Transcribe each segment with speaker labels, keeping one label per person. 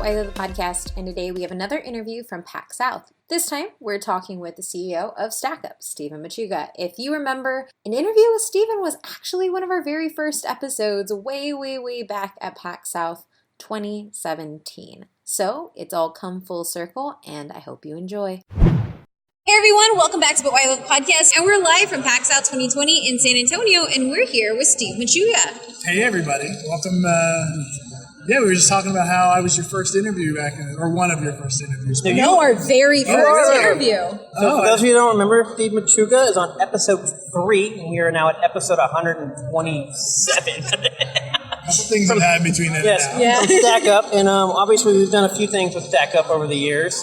Speaker 1: Live the podcast, and today we have another interview from PAX South. This time, we're talking with the CEO of StackUp, Stephen Machuga. If you remember, an interview with Stephen was actually one of our very first episodes way back at PAX South 2017. So, it's all come full circle, and I hope you enjoy. Hey everyone, welcome back to But Why I Love the Podcast, and we're live from PAX South 2020 in San Antonio, and we're here with Steve Machuga.
Speaker 2: Hey everybody, welcome. We were just talking about how I was your first interview back in, or one of your first interviews.
Speaker 1: No, our very first interview.
Speaker 3: So for those of you who don't remember, Steve Machuga is on episode 3, and we are now at episode 127.
Speaker 2: Couple things have had between that.
Speaker 3: Yes,
Speaker 2: and now.
Speaker 3: StackUp, and obviously we've done a few things with StackUp over the years,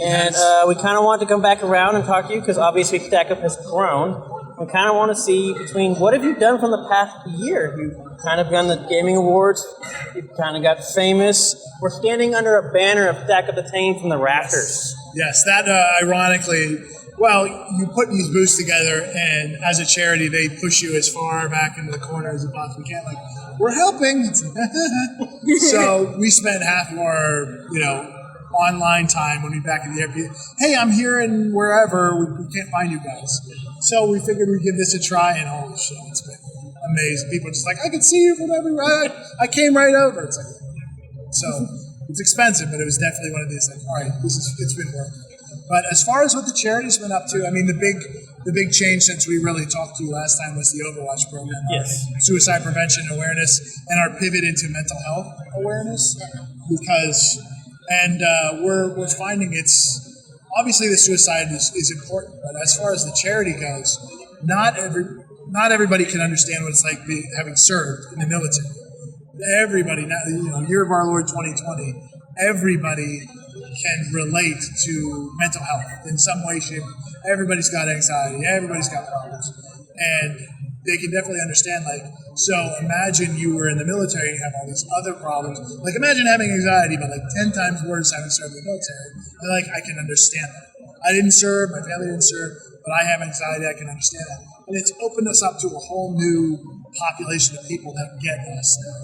Speaker 3: and we kind of want to come back around and talk to you because obviously StackUp has grown. We kind of want to see between what have you done from the past year. You've kind of done the gaming awards. You've kind of got famous. We're standing under a banner of StackUp Attain from the rafters.
Speaker 2: Yes, that ironically, you put these booths together, and as a charity, they push you as far back into the corner as you possibly can. Like, we're helping. So we spent half of our, online time when we back in the Airbnb. Hey, I'm here and wherever. We can't find you guys. So we figured we'd give this a try, and holy shit, it's been amazing. People are just like, I can see you from everywhere. I came right over. It's like, so it's expensive, but it was definitely one of these like, all right, it's been working. But as far as what the charity's been up to, I mean, the big change since we really talked to you last time was the Overwatch program.
Speaker 3: Yes.
Speaker 2: Suicide prevention awareness and our pivot into mental health awareness, because we're finding it's obviously the suicide is important, but as far as the charity goes, not everybody can understand what it's like having served in the military. Everybody, year of our Lord 2020, everybody can relate to mental health in some way, shape. Everybody's got anxiety. Everybody's got problems, and they can definitely understand. So imagine you were in the military and you have all these other problems. Like, imagine having anxiety, but 10 times worse having served in the military. And I can understand that. I didn't serve, my family didn't serve, but I have anxiety. I can understand that, and it's opened us up to a whole new population of people that get us now.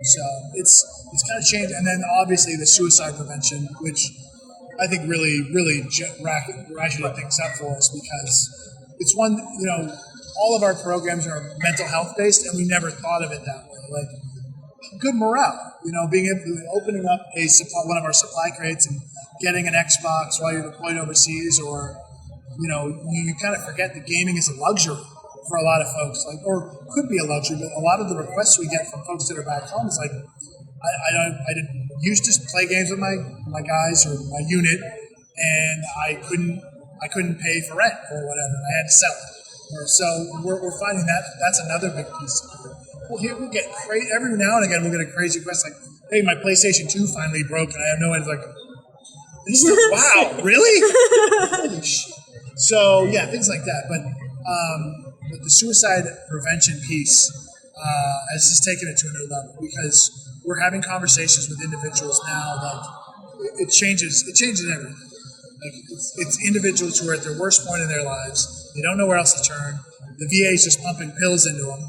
Speaker 2: So it's kind of changed, and then obviously the suicide prevention, which I think really ratcheted things up for us, because it's one, all of our programs are mental health based, and we never thought of it that way. Good morale, being able to opening up one of our supply crates and getting an Xbox while you're deployed overseas, or you kind of forget that gaming is a luxury for a lot of folks, or could be a luxury, but a lot of the requests we get from folks that are back home is I didn't used to play games with my guys or my unit, and I couldn't pay for rent or whatever. I had to sell it. So we're finding that's another big piece of it. Well, here we get every now and again we'll get a crazy request like, "Hey, my PlayStation 2 finally broke, and I have no way." It's wow, really? Holy shit. So yeah, things like that. But the suicide prevention piece has just taken it to a new level, because we're having conversations with individuals now that it changes everything. It's individuals who are at their worst point in their lives. They don't know where else to turn. The VA is just pumping pills into them,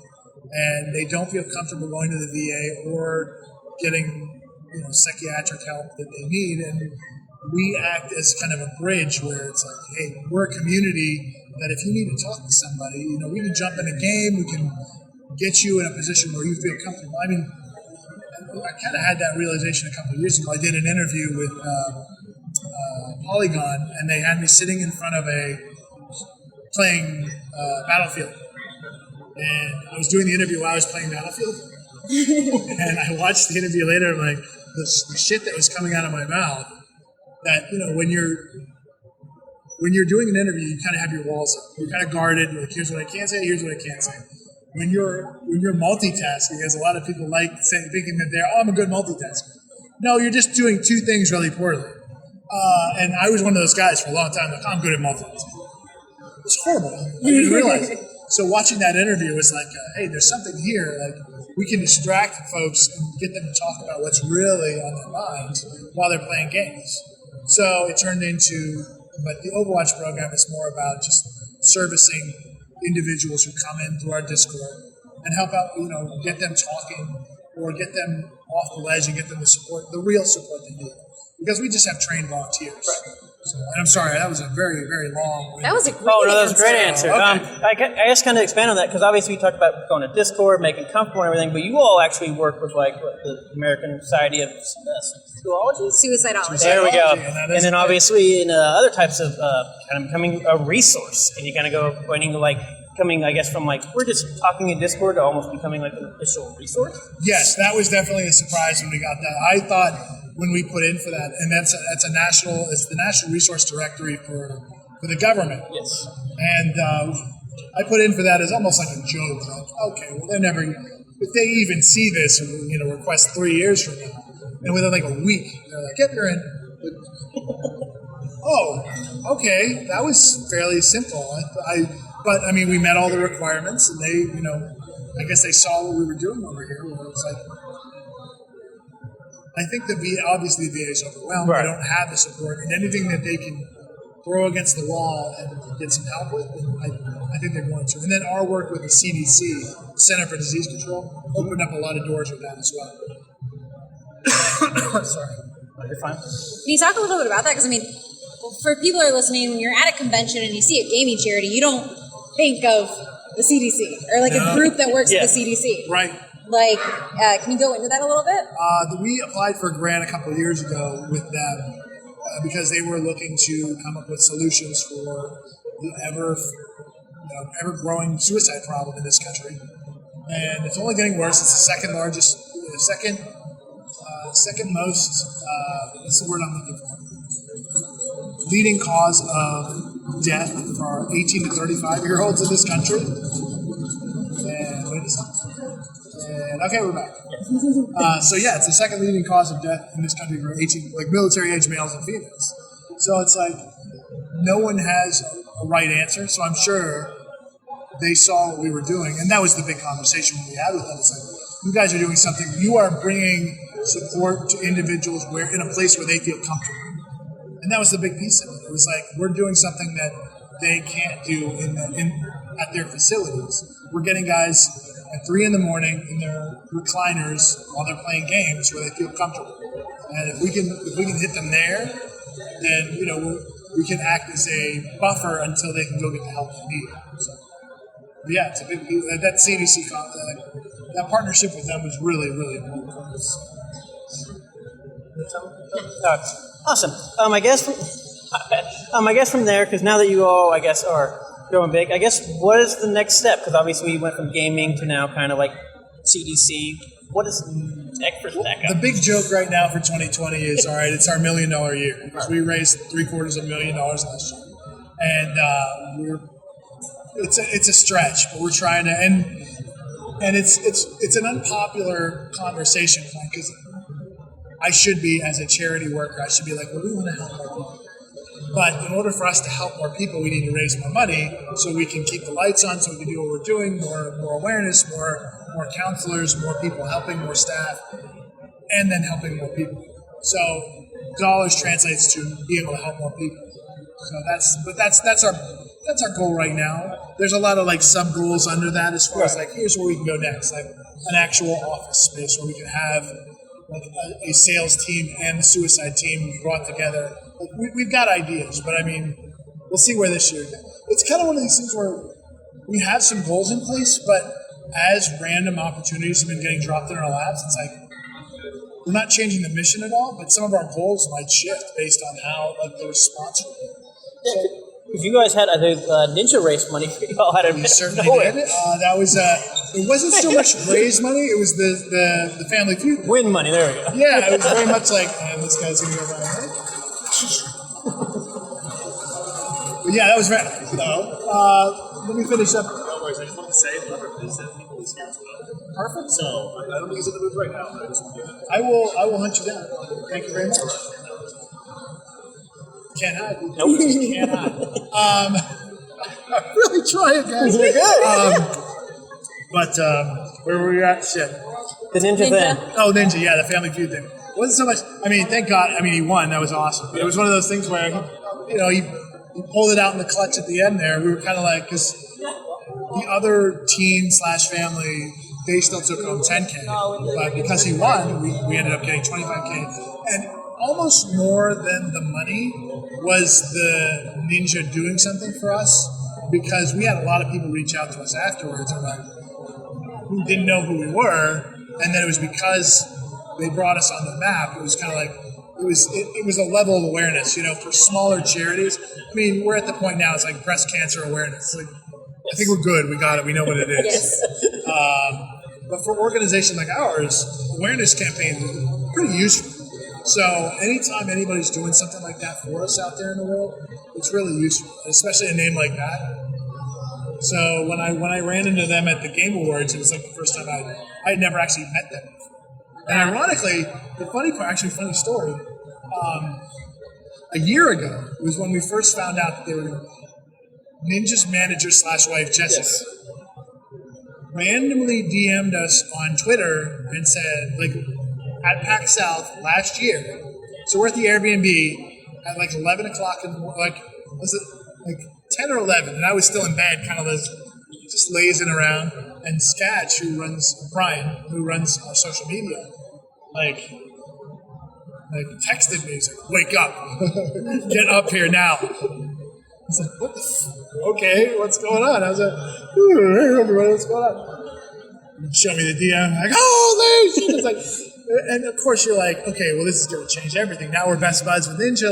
Speaker 2: and they don't feel comfortable going to the VA or getting psychiatric help that they need. And we act as kind of a bridge where it's like, hey, we're a community that if you need to talk to somebody, we can jump in a game. We can get you in a position where you feel comfortable. I mean, I kind of had that realization a couple of years ago. I did an interview with Polygon, and they had me sitting in front of playing Battlefield, and I was doing the interview while I was playing Battlefield, and I watched the interview later, and the shit that was coming out of my mouth, that when you're doing an interview, you kind of have your walls up, you're kind of guarded, you're like, here's what I can say, here's what I can't say. When you're multitasking, as a lot of people thinking that I'm a good multitasker. No, you're just doing two things really poorly. And I was one of those guys for a long time, I'm good at multitasking. It's horrible. I didn't realize it. So watching that interview was like, hey, there's something here. We can distract folks and get them to talk about what's really on their minds while they're playing games. So it turned into, but the Overwatch program is more about just servicing individuals who come in through our Discord and help out, get them talking or get them off the ledge and get them the real support they need. Because we just have trained volunteers.
Speaker 3: Right.
Speaker 2: So, and I'm sorry, that was a very, very long.
Speaker 1: That was a great
Speaker 3: Oh, no, that was a great answer.
Speaker 2: Okay.
Speaker 3: I just kind of expand on that because obviously we talked about going to Discord, making comfortable and everything, but you all actually work with like the American Society of
Speaker 1: Suicidology.
Speaker 3: There we go.
Speaker 2: And
Speaker 3: And then obviously in other types of kind of becoming a resource. Can you kind of go pointing to like coming, I guess, from like we're just talking in Discord to almost becoming like an official resource?
Speaker 2: Yes, that was definitely a surprise when we got that. I thought when we put in for that, and it's the National Resource Directory for the government.
Speaker 3: Yes.
Speaker 2: And I put in for that as almost like a joke. Like, okay, well, they're never, if they even see this, request 3 years from now, and within like a week, they're like, yep, you're in. Oh, okay, that was fairly simple. But we met all the requirements, and they, I guess they saw what we were doing over here, where it's like, I think obviously the VA is overwhelmed.
Speaker 3: Right.
Speaker 2: They don't have the support, and anything that they can throw against the wall and get some help with, I think they're going to. And then our work with the CDC, Center for Disease Control, opened up a lot of doors with that as well. Sorry.
Speaker 3: You're fine.
Speaker 1: Can you talk a little bit about that? Because, for people who are listening, when you're at a convention and you see a gaming charity, you don't think of the CDC or like a group that works at the CDC.
Speaker 2: Right.
Speaker 1: Like, can you go into that a little bit?
Speaker 2: We applied for a grant a couple of years ago with them because they were looking to come up with solutions for the ever-growing suicide problem in this country. And it's only getting worse. It's the second most, what's the word I'm looking for? Leading cause of death for 18 to 35-year-olds in this country. And wait a second. And okay, we're back. It's the second leading cause of death in this country for 18, like military-age males and females. So it's like no one has a right answer. So I'm sure they saw what we were doing, and that was the big conversation we had with them. It's like, you guys are doing something. You are bringing support to individuals in a place where they feel comfortable. And that was the big piece of it. It was like, we're doing something that they can't do at their facilities. We're getting guys at 3 a.m. in their recliners while they're playing games where they feel comfortable. And if we can hit them there, then we can act as a buffer until they can go get the help they need. So, yeah, it's a big that CDC that partnership with them was really, really important for us.
Speaker 3: Awesome. I guess from there, because now that you all, I guess, are going big, I guess what is the next step? Because obviously we went from gaming to now kind of like CDC. What is next for Stackup?
Speaker 2: The big joke right now for 2020 is, all right, it's our $1 million year. Because we raised $750,000 last year. And it's a stretch, but we're trying to, and it's an unpopular conversation because I should be, as a charity worker, I should be like, well, we want to help more people. But in order for us to help more people, we need to raise more money so we can keep the lights on, so we can do what we're doing, more awareness, more counselors, more people helping, more staff, and then helping more people. So dollars translates to be able to help more people. So that's our goal right now. There's a lot of like sub goals under that as far as like, here's where we can go next, like an actual office space where we can have like a sales team and the suicide team brought together. Like, we've got ideas, but we'll see where this year goes. It's kind of one of these things where we have some goals in place, but as random opportunities have been getting dropped in our laps, it's like we're not changing the mission at all, but some of our goals might shift based on how like the response will be. So,
Speaker 3: if you guys had ninja race money, you all had a
Speaker 2: we certainly did. That was it wasn't so much raise money; it was the family feud.
Speaker 3: Win money. There we go.
Speaker 2: Yeah, it was very much like this guy's gonna go around. But yeah, that was very. Let me finish up.
Speaker 4: No worries. I just wanted to say, whoever is that people is here as well.
Speaker 2: Perfect.
Speaker 4: So I don't think he's in the booth right now. I just want to
Speaker 2: I will hunt you down. Thank you very much. Can't hide.
Speaker 3: Nope.
Speaker 2: Can't hide. I'm really trying, guys.
Speaker 3: You're good.
Speaker 2: But where were we at? Shit.
Speaker 3: The ninja thing.
Speaker 2: Oh, Ninja. Yeah, the Family Feud thing. It wasn't so much. Thank God. He won. That was awesome. It was one of those things where, he pulled it out in the clutch at the end there. We were kind of like, because the other team / family they still took home 10K, but because he won, we ended up getting 25K. And almost more than the money was the Ninja doing something for us, because we had a lot of people reach out to us afterwards who didn't know who we were, and then it was because they brought us on the map. It was kind of like it was a level of awareness, for smaller charities. I mean, we're at the point now; it's like breast cancer awareness. Like, I think we're good. We got it. We know what it is.
Speaker 1: Yes.
Speaker 2: But for organizations like ours, awareness campaigns are pretty useful. So anytime anybody's doing something like that for us out there in the world, it's really useful, especially a name like that. So when I ran into them at the Game Awards, it was like the first time I'd never actually met them before. And ironically, the funny story, a year ago was when we first found out that they were Ninja's manager / wife, Jessica, randomly DM'd us on Twitter and said, like, at PAX South last year. So we're at the Airbnb at like 11 o'clock in the morning, was it like 10 or 11? And I was still in bed, kind of just lazing around. And Brian, who runs our social media, like texted me. He's like, "Wake up, get up here now." I was like, "What the okay, what's going on?" I was like, "Hey, everybody, what's going on?" Show me the DM. I'm like, "Holy shit!" It's like, and of course you're like, "Okay, well, this is going to change everything." Now we're best buds with Ninja,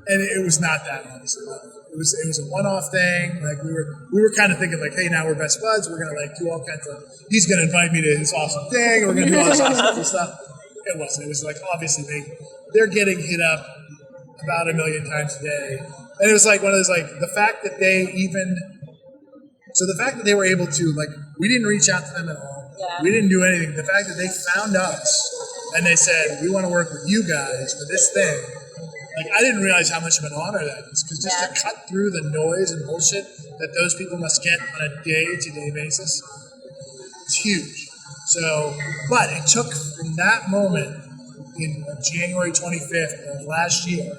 Speaker 2: and it was not that, obviously. It was a one-off thing. Like we were kind of thinking like, "Hey, now we're best buds. We're gonna do all kinds of. He's gonna invite me to his awesome thing. And we're gonna do all this awesome stuff." It wasn't. It was like obviously they're getting hit up about 1 million times a day. And it was like one of those, the fact that they were able to, we didn't reach out to them at all.
Speaker 1: Yeah.
Speaker 2: We didn't do anything. The fact that they found us and they said, "We want to work with you guys for this thing." I didn't realize how much of an honor that is. Because just to cut through the noise and bullshit that those people must get on a day-to-day basis, it's huge. So, but it took from that moment in January 25th of last year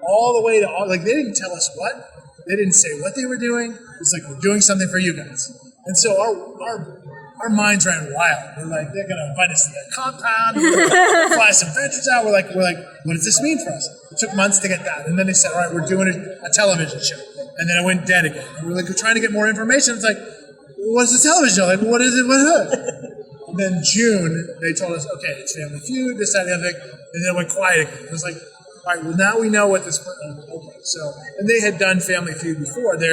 Speaker 2: all the way to they didn't tell us what, they didn't say what they were doing. It's like, "We're doing something for you guys." And so our minds ran wild. We're like, "They're gonna invite us to their compound, we're gonna fly some veterans out." We're like, "What does this mean for us?" It took months to get that, and then they said, "All right, we're doing a television show," and then it went dead again. And we're trying to get more information. It's like, "What's the television show? What is it? What is it?" And then June, they told us, "Okay, it's Family Feud, this, that, and the other thing," and then it went quiet again. It was like, "All right, well, now we know what this." Okay, so, and they had done Family Feud before. They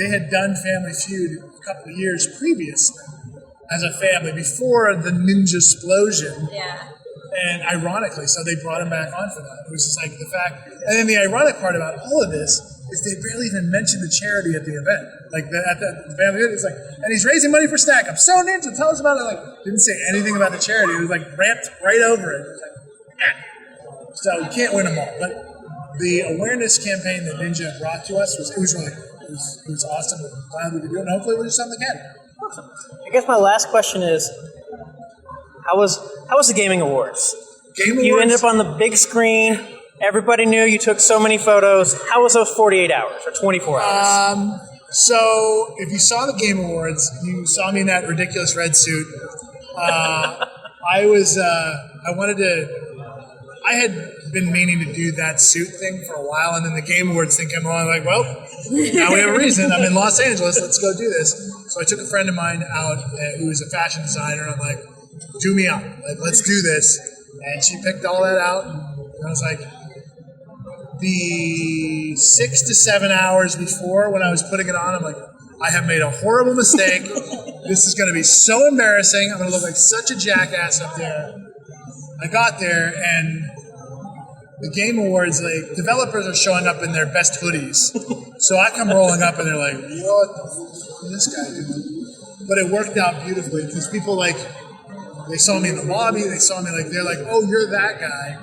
Speaker 2: had done Family Feud a couple of years previously as a family before the Ninja explosion.
Speaker 1: Yeah.
Speaker 2: And ironically, so they brought him back on for that. It was just like the fact, and then the ironic part about all of this is they barely even mentioned the charity at the event. At the family event, it's like, "And he's raising money for Stack Up. So Ninja, tell us about it." Didn't say anything about the charity. It was ramped right over it. It was So you can't win them all. But the awareness campaign that Ninja brought to us was really cool. It was awesome. We're glad we could do it, and hopefully we'll do something again.
Speaker 3: Awesome. I guess my last question is, how was the Gaming Awards? You ended up on the big screen. Everybody knew you took so many photos. How was those 48 hours or 24 hours?
Speaker 2: So if you saw the Game Awards, you saw me in that ridiculous red suit. I had been meaning to do that suit thing for a while, and then the Game Awards thing came along. Well, now we have a reason. I'm in Los Angeles. Let's go do this. So I took a friend of mine out who was a fashion designer, and I'm like, "Do me up. Let's do this." And she picked all that out, and I was like, the 6 to 7 hours before when I was putting it on, I'm like, "I have made a horrible mistake. This is going to be so embarrassing. I'm going to look like such a jackass up there." I got there, and the Game Awards, developers are showing up in their best hoodies. So I come rolling up, and they're like, "What is this guy doing?" But it worked out beautifully, because people, they saw me in the lobby, they saw me, they're like, "Oh, you're that guy."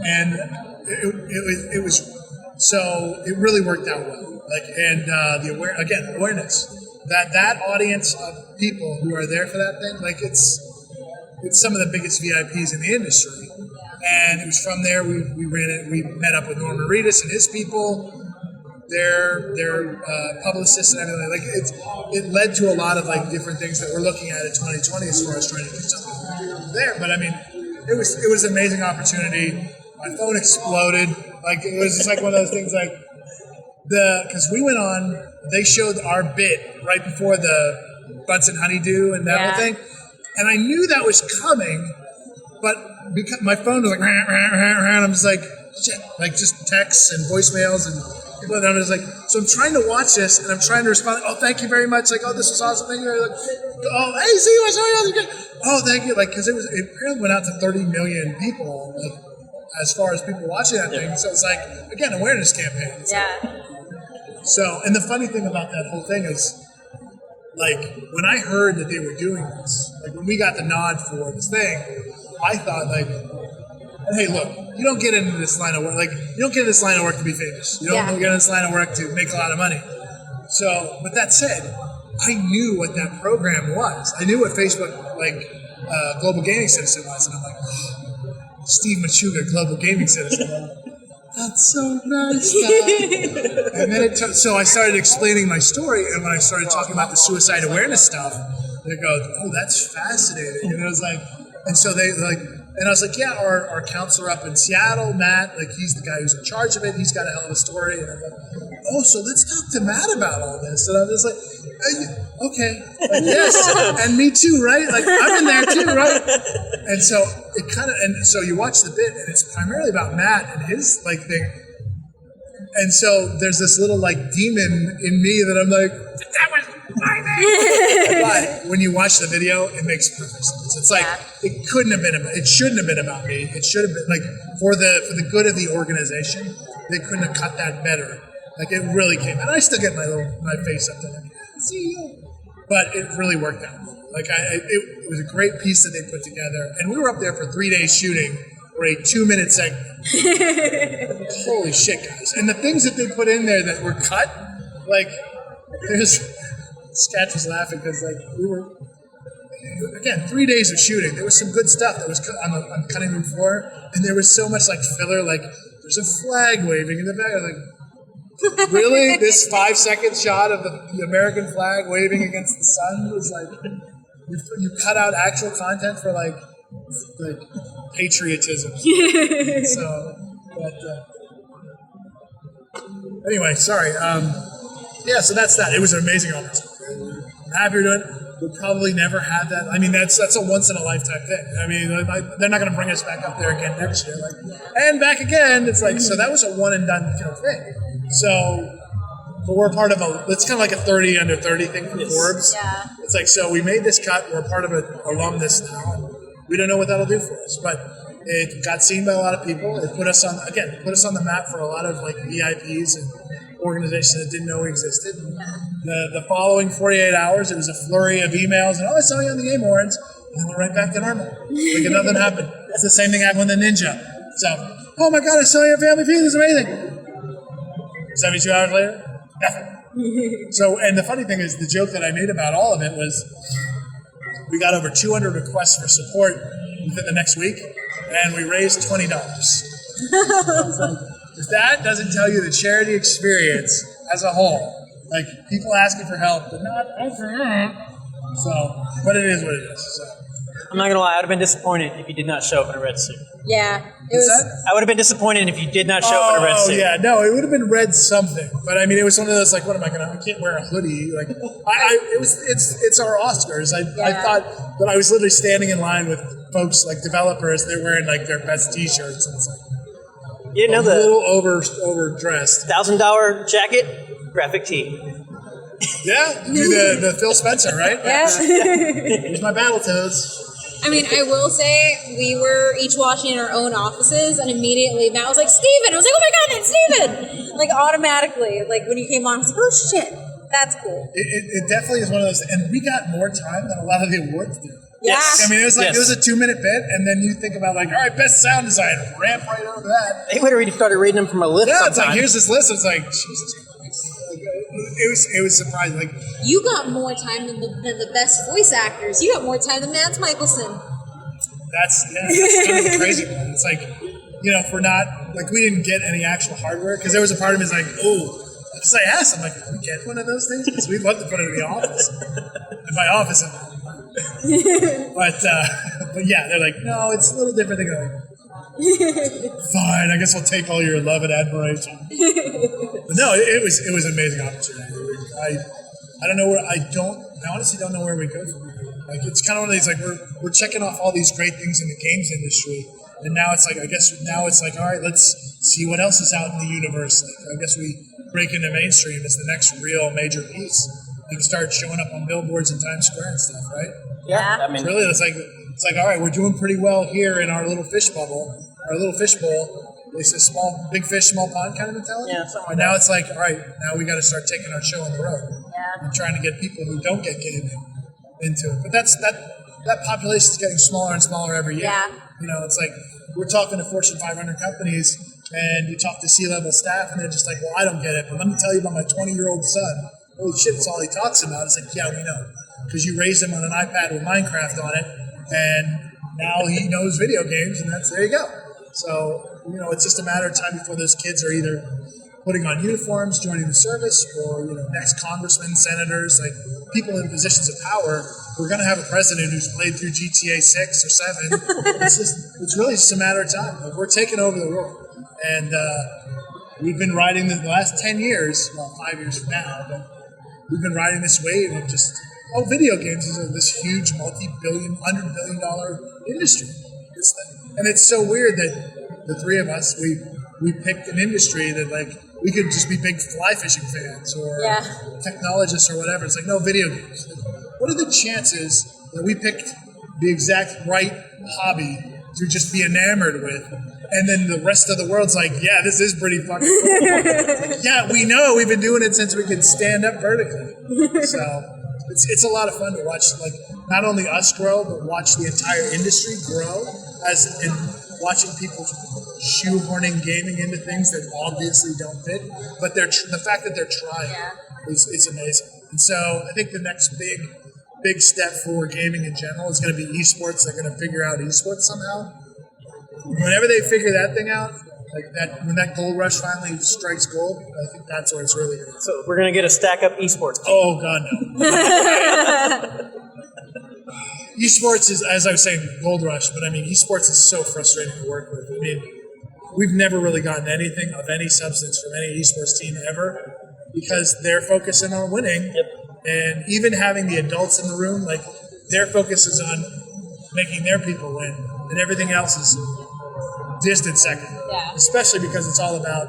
Speaker 2: And it was, so it really worked out well. Awareness. That audience of people who are there for that thing, it's some of the biggest VIPs in the industry. And it was from there we ran it. We met up with Norman Reedus and his people. their publicists and everything. Like it led to a lot of like different things that we're looking at in 2020 as far as trying to do something there. But I mean, it was an amazing opportunity. My phone exploded. Like it was just like one of those things like because we went on, they showed our bit right before the Bunsen Honeydew and that whole thing, and I knew that was coming, but because my phone was like, and I'm just like, shit, like just texts and voicemails and people, and I'm just like, so I'm trying to watch this and I'm trying to respond. Oh, thank you very much. Like, oh, this was awesome. Thank you. Like, oh, hey, see you. I saw you. Oh, thank you. Like, because it apparently went out to 30 million people. Like, as far as people watching that thing, so it's like again awareness campaign. It's so, and the funny thing about that whole thing is, like, when I heard that they were doing this, like, when we got the nod for this thing, I thought, like, hey, look, you don't get into this line of work, like, you don't get into this line of work to be famous. You don't get into this line of work to make a lot of money. So, with that said, I knew what that program was. I knew what Facebook, like, Global Gaming Citizen was, and I'm like, oh, Steve Machuga, Global Gaming Citizen. That's so nice. And then so I started explaining my story, and when I started talking about the suicide awareness stuff, they go, "Oh, that's fascinating." And I was like, and so they like, and I was like, "Yeah, our counselor up in Seattle, Matt, like he's the guy who's in charge of it. He's got a hell of a story." And I'm like, "Oh, so let's talk to Matt about all this." And I'm just like, "Okay, like, yes, and me too, right? Like I'm in there too, right?" And so it kind of, and so you watch the bit, and it's primarily about Matt and his like thing. And so there's this little like demon in me that I'm like, that was my thing. But when you watch the video, it makes perfect sense. It's like it couldn't have been about, it shouldn't have been about me. It should have been like for the good of the organization. They couldn't have cut that better. Like it really came, and I still get my face up to like, see you. But it really worked out. Like it was a great piece that they put together, and we were up there for 3 days shooting for a 2-minute segment. Holy shit, guys! And the things that they put in there that were cut, like Sketch was laughing because like we were again 3 days of shooting. There was some good stuff that was on cutting room floor, and there was so much like filler. Like there's a flag waving in the back. Like, really? This 5-second shot of the American flag waving against the sun was like you cut out actual content for like patriotism. So, but anyway, sorry. Yeah, so that's that. It was an amazing opportunity. I'm happy we're doing it. We'll probably never have that. I mean, that's a once in a lifetime thing. I mean, they're not going to bring us back up there again next year. Like, and back again. It's like, so that was a one and done kind of thing. So, but we're part of it's kind of like a 30 under 30 thing from Forbes. Yeah. It's like, so we made this cut. We're part of an alumnus now. And we don't know what that'll do for us, but it got seen by a lot of people. It put us on the map for a lot of like VIPs and organizations that didn't know we existed. The following 48 hours, it was a flurry of emails and, oh, I saw you on the Game Awards. And then we're right back to normal. Like nothing happened. It's the same thing happened with the Ninja. So, oh my God, I saw you on Family Feud. It's amazing. 72 hours later, nothing. So, and the funny thing is, the joke that I made about all of it was we got over 200 requests for support within the next week, and we raised $20. If that doesn't tell you the charity experience as a whole, like people asking for help, but not offering it. So, but it is what it is. So.
Speaker 3: I'm not gonna lie, I would have been disappointed if you did not show up in a red suit.
Speaker 1: Yeah, it was.
Speaker 3: I would have been disappointed if you did not show up in a red suit.
Speaker 2: Oh yeah, no, it would have been red something. But I mean, it was one of those like, what am I gonna? I can't wear a hoodie. Like, it's our Oscars. I thought that I was literally standing in line with folks like developers. They're wearing like their best T-shirts, and it's like
Speaker 3: you didn't know
Speaker 2: a little overdressed.
Speaker 3: $1,000 jacket, graphic tee.
Speaker 2: Yeah, do the Phil Spencer, right?
Speaker 1: Yeah.
Speaker 2: Here's my Battletoads.
Speaker 5: I mean, I will say we were each watching in our own offices, and immediately Matt was like, "Steven!" I was like, "Oh my God, that's Steven!" Like automatically, like when you came on, I was like, "Oh shit, that's cool."
Speaker 2: It definitely is one of those, and we got more time than a lot of the awards do.
Speaker 5: Yes.
Speaker 2: I mean, it was like it was a 2-minute bit, and then you think about like, all right, best sound design, ramp right over that.
Speaker 3: They would have already started reading them from a list.
Speaker 2: Yeah, it's like here's this list. It's like Jesus Christ. It was surprising. Like
Speaker 5: You got more time than the best voice actors. You got more time than Mads Mikkelsen.
Speaker 2: that's kind of the crazy one. It's like, if we're not like we didn't get any actual hardware because there was a part of me is like, oh, Because I asked, I'm like, can we get one of those things? Because we'd love to put it in the office. And by office, but yeah, they're like, no, it's a little different. They go, fine, I guess I'll take all your love and admiration. But no, it was an amazing opportunity. I don't know where I honestly don't know where we go from here. Like it's kind of one of these like we're checking off all these great things in the games industry, and now it's like all right, let's see what else is out in the universe. Like, I guess we break into mainstream as the next real major piece. You can start showing up on billboards in Times Square and stuff, right?
Speaker 3: Yeah, I mean,
Speaker 2: Really, it's like all right, we're doing pretty well here in our little fish bubble, our little fish bowl. It's a big fish, small pond kind of mentality.
Speaker 3: Yeah, something like
Speaker 2: and now it's like, all right, now we got to start taking our show on the road and trying to get people who don't get gaming into it. But that population is getting smaller and smaller every year.
Speaker 5: Yeah.
Speaker 2: You know, it's like we're talking to Fortune 500 companies, and you talk to C-level staff, and they're just like, well, I don't get it, but let me tell you about my 20-year-old son. Holy shit, that's all he talks about. It's like, yeah, we know. Because you raised him on an iPad with Minecraft on it, and now he knows video games, and there you go. So, you know, it's just a matter of time before those kids are either putting on uniforms, joining the service, or, you know, next congressmen, senators, like people in positions of power. We're going to have a president who's played through GTA 6 or 7. It's really just a matter of time. Like, we're taking over the world. And we've been riding the last 10 years, well, 5 years from now, but we've been riding this wave of just, video games is this huge multi-billion, $100 billion industry. And it's so weird that the three of us, we picked an industry that, like, we could just be big fly fishing fans or technologists or whatever. It's like, no, video games. Like, what are the chances that we picked the exact right hobby to just be enamored with, and then the rest of the world's like, yeah, this is pretty fucking cool. Yeah, we know. We've been doing it since we could stand up vertically. So it's a lot of fun to watch, like, not only us grow, but watch the entire industry grow, as in watching people shoehorning gaming into things that obviously don't fit, but the fact that they're trying is amazing. And so I think the next big step for gaming in general is going to be esports. They're going to figure out esports somehow. Whenever they figure that thing out, like that, when that gold rush finally strikes gold, I think that's where it's really going to.
Speaker 3: So we're going to get a stack up esports.
Speaker 2: Oh God, no. Esports is, as I was saying, gold rush, but I mean, esports is so frustrating to work with. I mean, we've never really gotten anything of any substance from any esports team ever, because they're focusing on winning.
Speaker 3: Yep.
Speaker 2: And even having the adults in the room, like, their focus is on making their people win, and everything else is distant second.
Speaker 5: Yeah.
Speaker 2: Especially because it's all about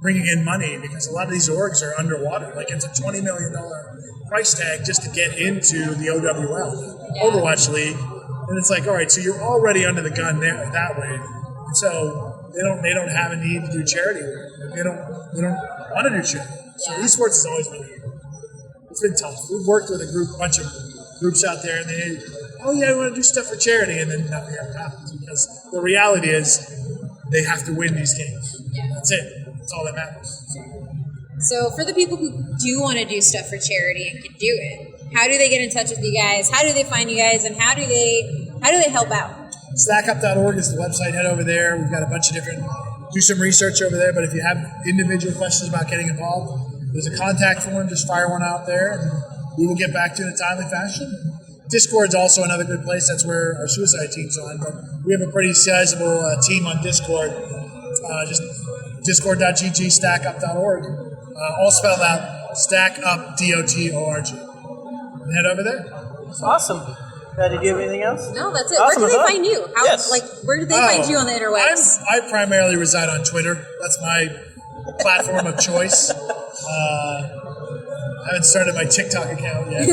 Speaker 2: bringing in money, because a lot of these orgs are underwater. Like, it's a $20 million price tag just to get into the OWL, Overwatch League. And it's like, all right, so you're already under the gun there that way. And so they don't have a need to do charity work. They don't want to do charity. So esports has always been, it's been tough. We've worked with a bunch of groups out there, and they, we want to do stuff for charity, and then nothing ever happens, because the reality is they have to win these games. That's it. That's all that matters.
Speaker 5: So for the people who do want to do stuff for charity and can do it, how do they get in touch with you guys? How do they find you guys, and how do they help out?
Speaker 2: Stackup.org is the website. Head over there. We've got a bunch of do some research over there. But if you have individual questions about getting involved, there's a contact form. Just fire one out there, and we will get back to you in a timely fashion. Discord's also another good place. That's where our suicide team's on. But we have a pretty sizable team on Discord. Just discord.gg, stackup.org. All spelled out, stackup.org. And head over there.
Speaker 3: Awesome. Did you have anything else?
Speaker 5: No, that's it.
Speaker 3: Awesome.
Speaker 5: Where do they find you? Where do they find you on the interwebs?
Speaker 2: I primarily reside on Twitter. That's my platform of choice. I haven't started my TikTok account yet.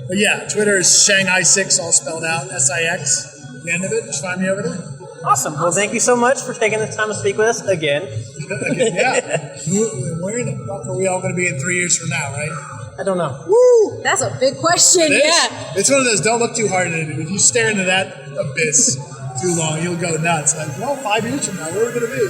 Speaker 2: But yeah, Twitter is Shanghai6, all spelled out, SIX. At the end of it, just find me over there.
Speaker 3: Awesome. Well, thank you so much for taking the time to speak with us again.
Speaker 2: Yeah. Where are we all going to be in 3 years from now, right?
Speaker 3: I don't know.
Speaker 2: Woo!
Speaker 5: That's a big question. Yeah.
Speaker 2: It's one of those, don't look too hard at it. If you stare into that abyss too long, you'll go nuts. Like, 5 years from now, where are we going to be?